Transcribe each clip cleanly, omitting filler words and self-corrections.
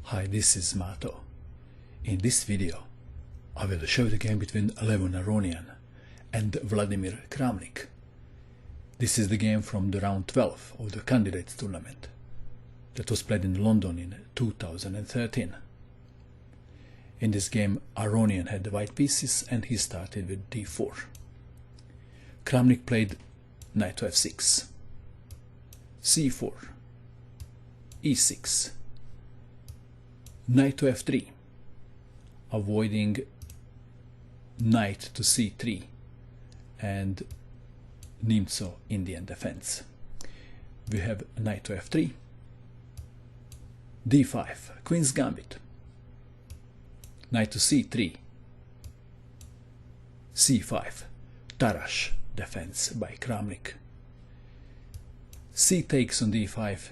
Hi, this is Mato. In this video, I will show the game between Aronian and Vladimir Kramnik. This is the game from the round 12 of the Candidates tournament that was played in London in 2013. In this game, Aronian had the white pieces and he started with d4. Kramnik played knight to f6, c4, e6, knight to f3, avoiding knight to c3 and Nimzo Indian defense. We have knight to f3, d5, queen's gambit, knight to c3, c5, Tarash defense by Kramnik. C takes on d5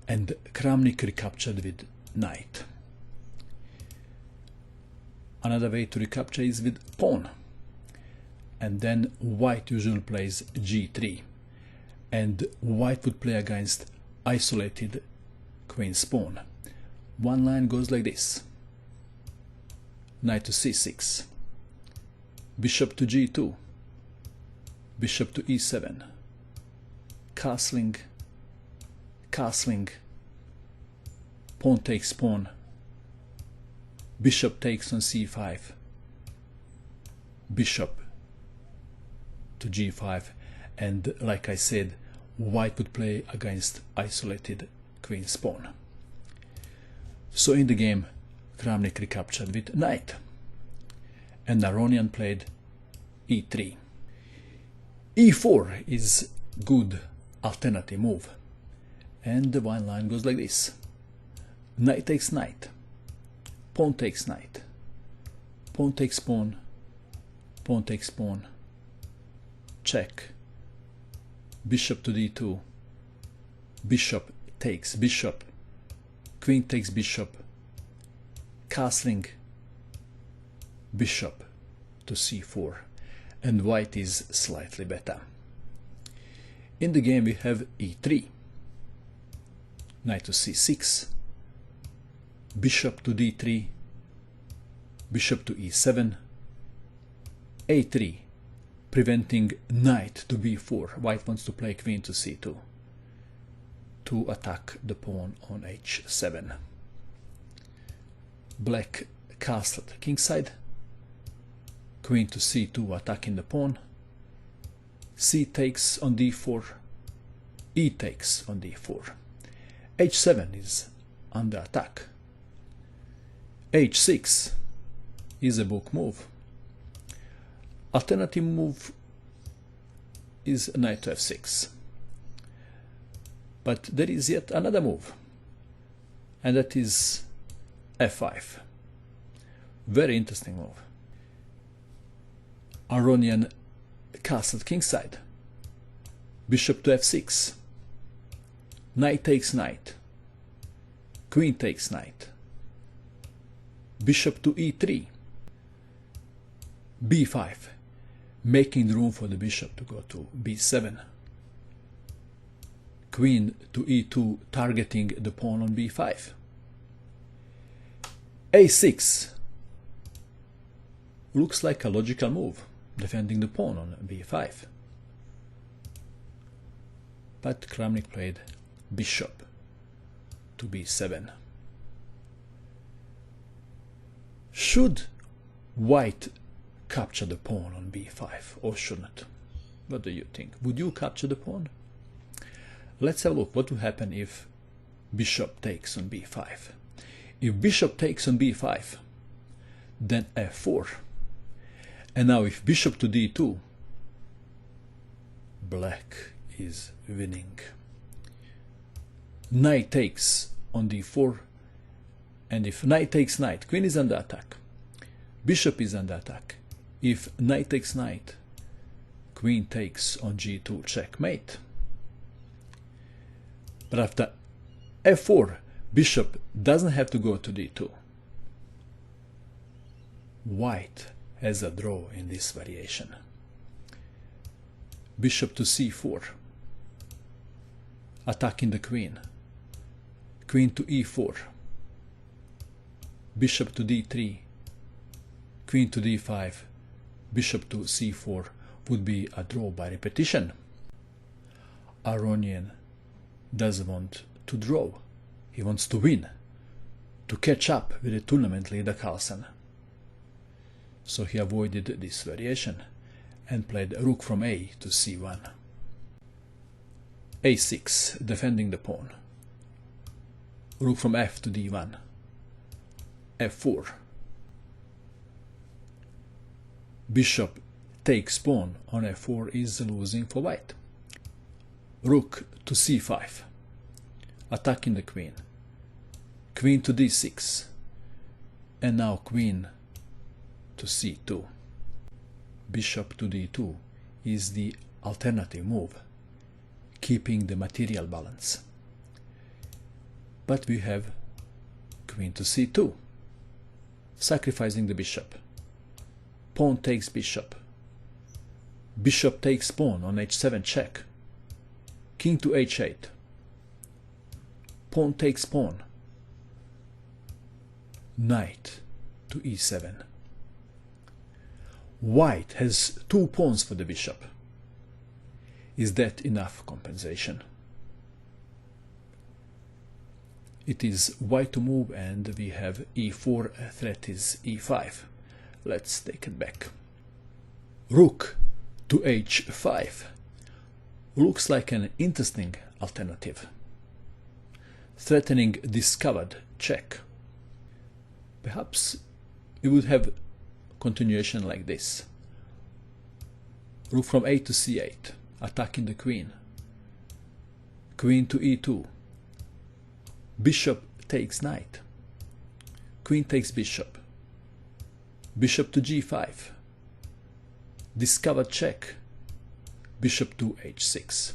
and Kramnik recaptured with knight. Another way to recapture is with pawn, and then white usually plays g3 and white would play against isolated queen's pawn. One line goes like this: knight to c6, bishop to g2, bishop to e7, castling, castling, pawn takes pawn, bishop takes on c5, bishop to g5, and like I said, white would play against isolated queen's pawn. So in the game, Kramnik recaptured with knight, and Aronian played e3. e4 is good alternative move, and the one line goes like this: knight takes knight, pawn takes knight, pawn takes pawn, pawn takes pawn, check, bishop to d2, bishop takes bishop, queen takes bishop, castling, bishop to c4, and white is slightly better. In the game we have e3, knight to c6, bishop to d3, bishop to e7, a3, preventing knight to b4. White wants to play queen to c2 to attack the pawn on h7. Black castled kingside, queen to c2 attacking the pawn, c takes on d4, e takes on d4, h7 is under attack, h6 is a book move. Alternative move is knight to f6. But there is yet another move, and that is f5. Very interesting move. Aronian castled kingside, bishop to f6, knight takes knight, queen takes knight, bishop to e3, b5, making room for the bishop to go to b7, queen to e2, targeting the pawn on b5, a6 looks like a logical move, defending the pawn on b5, but Kramnik played bishop to b7. Should white capture the pawn on b5 or shouldn't? What do you think? Would you capture the pawn? Let's have a look what would happen if bishop takes on b5. If bishop takes on b5, then f4. And now if bishop to d2, black is winning. Knight takes on d4, and if knight takes knight, queen is under attack, bishop is under attack. If knight takes knight, queen takes on g2, checkmate. But after f4, bishop doesn't have to go to d2. White has a draw in this variation. Bishop to c4, attacking the queen. Queen to e4, bishop to d3, queen to d5, bishop to c4 would be a draw by repetition. Aronian doesn't want to draw. He wants to win, to catch up with the tournament leader Carlsen. So he avoided this variation and played rook from a to c1. a6, defending the pawn. Rook from f to d1. f4. Bishop takes pawn on f4 is losing for white. Rook to c5, attacking the queen. Queen to d6, and now queen to c2. Bishop to d2 is the alternative move, keeping the material balance. But we have queen to c2, sacrificing the bishop. Pawn takes bishop. Bishop takes pawn on h7 check. King to h8. Pawn takes pawn. Knight to e7. White has two pawns for the bishop. Is that enough compensation? It is white to move, and we have e4, threat is e5. Let's take it back. Rook to h5 looks like an interesting alternative, threatening discovered check. Perhaps we would have continuation like this. Rook from a to c8, attacking the queen. Queen to e2. Bishop takes knight. Queen takes bishop. Bishop to g5. Discovered check. Bishop to h6.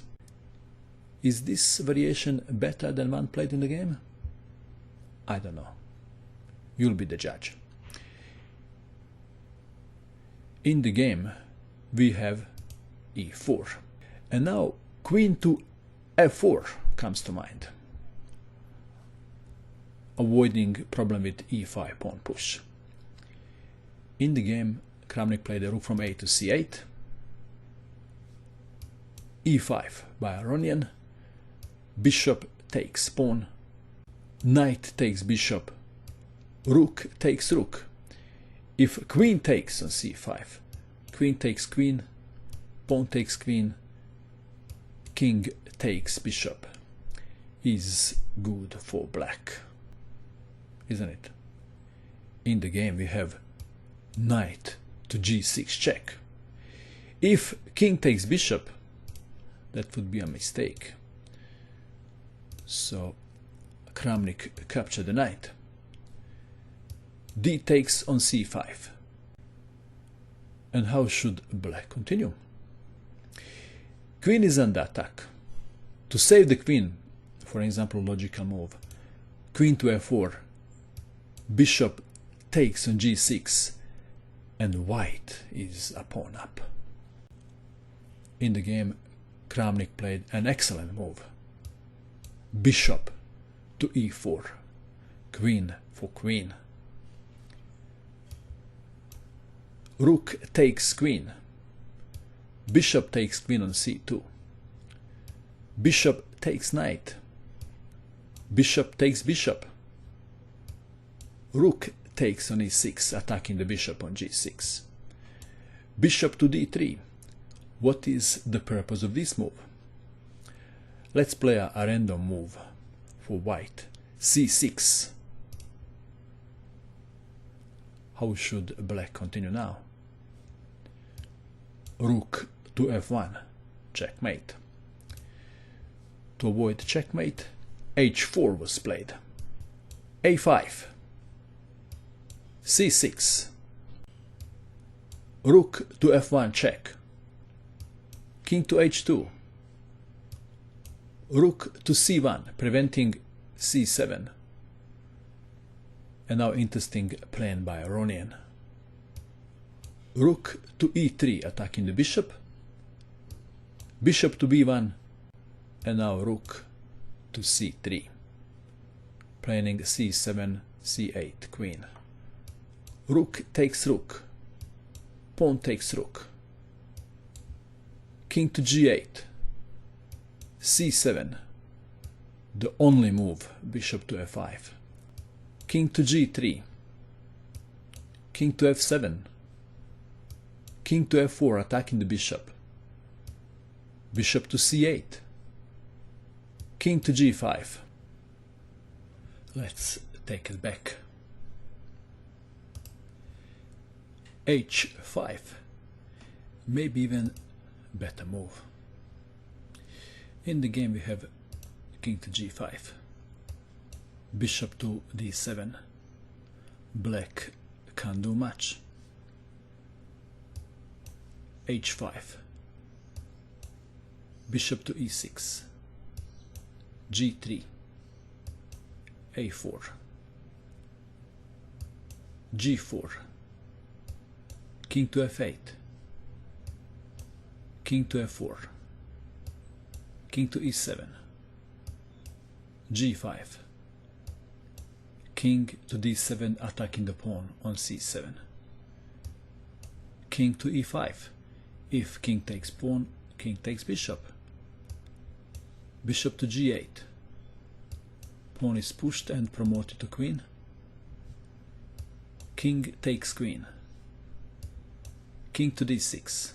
Is this variation better than one played in the game? I don't know. You'll be the judge. In the game we have e4. And now queen to f4 comes to mind, avoiding problem with e5 pawn push. In the game, Kramnik played a rook from a to c8, e5 by Aronian, bishop takes pawn, knight takes bishop, rook takes rook. If queen takes on c5, queen takes queen, pawn takes queen, king takes bishop, is good for black, isn't it? In the game we have knight to g6 check. If king takes bishop, that would be a mistake. So Kramnik captured the knight. D takes on c5. And how should black continue? Queen is under attack. To save the queen, for example, logical move, queen to f4, bishop takes on g6, and white is a pawn up. In the game, Kramnik played an excellent move. Bishop to e4, queen for queen. Rook takes queen. Bishop takes queen on c2. Bishop takes knight. Bishop takes bishop. Rook takes on e6, attacking the bishop on g6. Bishop to d3. What is the purpose of this move? Let's play a random move for white. c6. How should black continue now? Rook to f1, checkmate. To avoid checkmate, h4 was played. a5, c6, rook to f1 check, king to h2, rook to c1 preventing c7, and now interesting plan by Aronian. Rook to e3 attacking the bishop, bishop to b1, and now rook to c3, planning c7 c8, queen. Rook takes rook. Pawn takes rook. King to g8. c7. The only move, bishop to f5. King to g3. King to f7. King to f4, attacking the bishop. Bishop to c8. King to g5. Let's take it back. h5. Maybe even better move. In the game we have king to g5. Bishop to d7. Black can't do much. h5. Bishop to e6. g3. a4. g4. King to f8. King to f4. King to e7. g5. King to d7, attacking the pawn on c7. King to e5. If king takes pawn, king takes bishop. Bishop to g8. Pawn is pushed and promoted to queen. King takes queen. King to d6.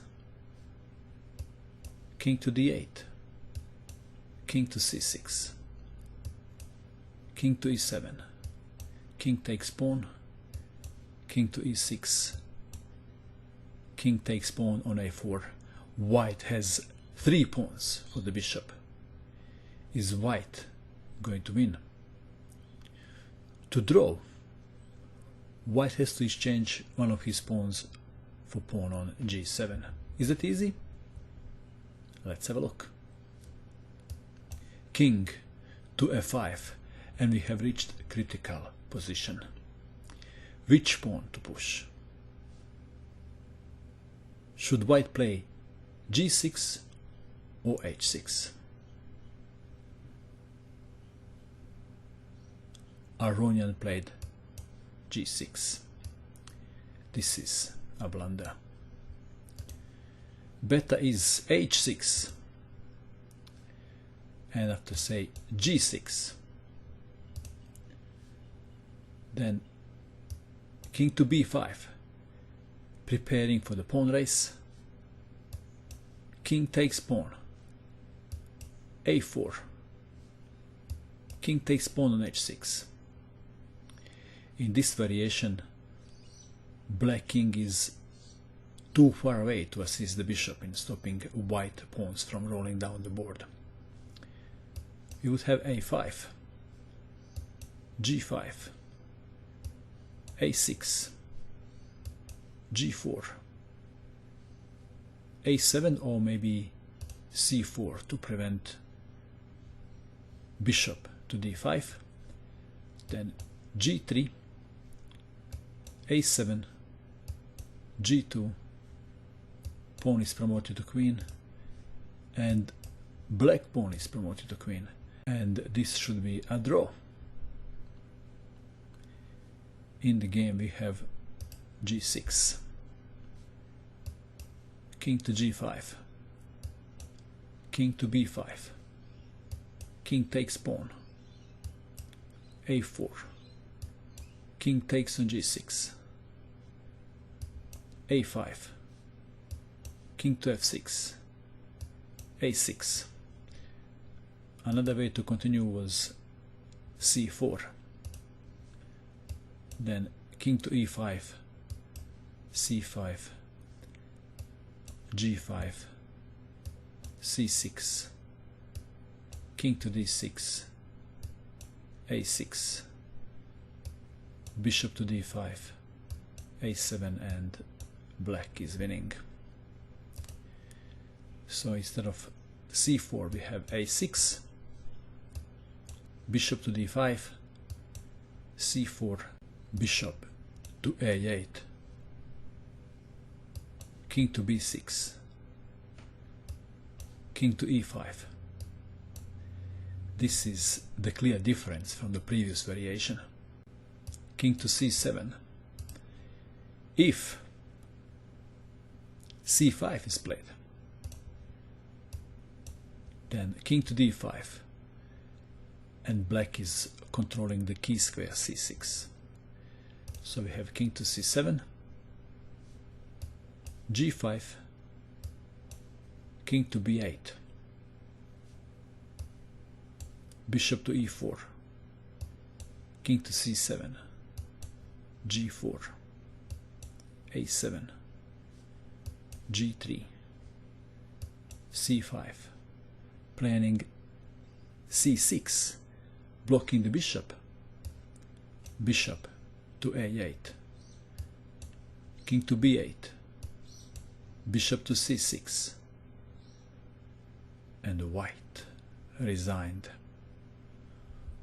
King to d8. King to c6. King to e7. King takes pawn. King to e6. King takes pawn on a4. White has 3 pawns for the bishop. Is white going to win? To draw, white has to exchange one of his pawns for pawn on g7. Is that easy? Let's have a look. King to f5, and we have reached critical position. Which pawn to push? Should white play g6 or h6? Aronian played g6. This is a blunder. Better is h6, and after say g6, then king to b5, preparing for the pawn race. King takes pawn. a4. King takes pawn on h6. In this variation, black king is too far away to assist the bishop in stopping white pawns from rolling down the board. We would have a5, g5, a6, g4, a7, or maybe c4 to prevent bishop to d5, then g3, a7, g2, pawn is promoted to queen, and black pawn is promoted to queen, and this should be a draw. In the game we have g6, king to g5, king to b5, king takes pawn, a4, king takes on g6, a5, king to f6, a6. Another way to continue was c4, then king to e5, c5, g5, c6, king to d6, a6, bishop to d5, a7, and black is winning. So instead of c4 we have a6, bishop to d5, c4, bishop to a8, king to b6, king to e5. This is the clear difference from the previous variation. king to c7. If c5 is played, then king to d5, and black is controlling the key square c6. So we have king to c7, g5, king to b8, bishop to e4, king to c7, g4, a7, g3, c5, planning c6, blocking the bishop, bishop to a8, king to b8, bishop to c6, and white resigned.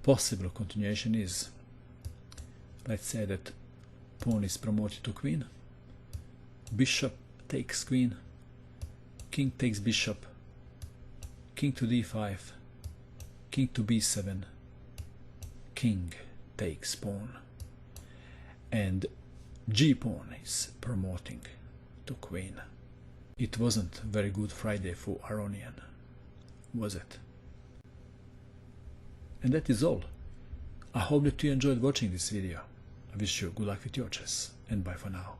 Possible continuation is, let's say that pawn is promoted to queen, bishop takes queen, king takes bishop, king to d5, king to b7, king takes pawn, and g-pawn is promoting to queen. It wasn't a very good Friday for Aronian, was it? And that is all. I hope that you enjoyed watching this video. I wish you good luck with your chess, and bye for now.